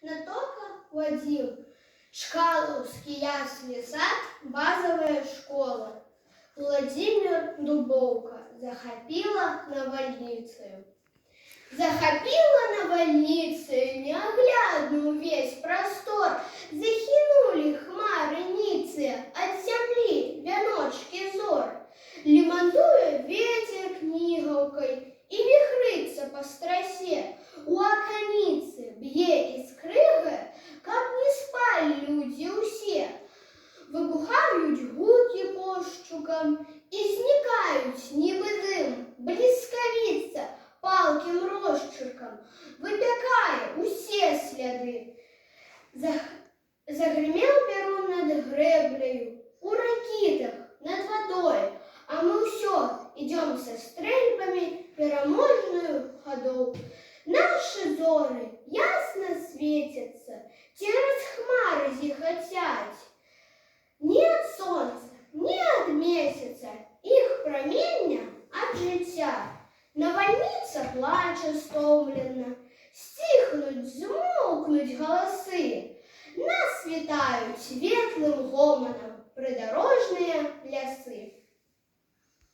Натока Вадим, Чкаловский ясли сад, базовая школа. Владимир Дубовка захопила навальницею. Захопила навальницею неоглядную весь простор, захинули хмары ницы от земли вяночки зор. Лимандуя ветер книговкой и вихрится по страсе, у оканицы б'є іскриги, как не спали люди усе. Вибухають гуки пощукам і зникають, ніби дим, блискавиця палким розчерком випікає усі сліди. Загремел перун над греблею, у ракетах над водой, а мы все идем со стрельбами переможную ходов. Наши зоры ясно светятся, через хмары зихотять. Нет солнца, нет месяца, их проміння отлетят. Навальница плаче стомлена, стихнуть, змовкнуть голоси. Нас вітають світлим гомоном придорожні ляси.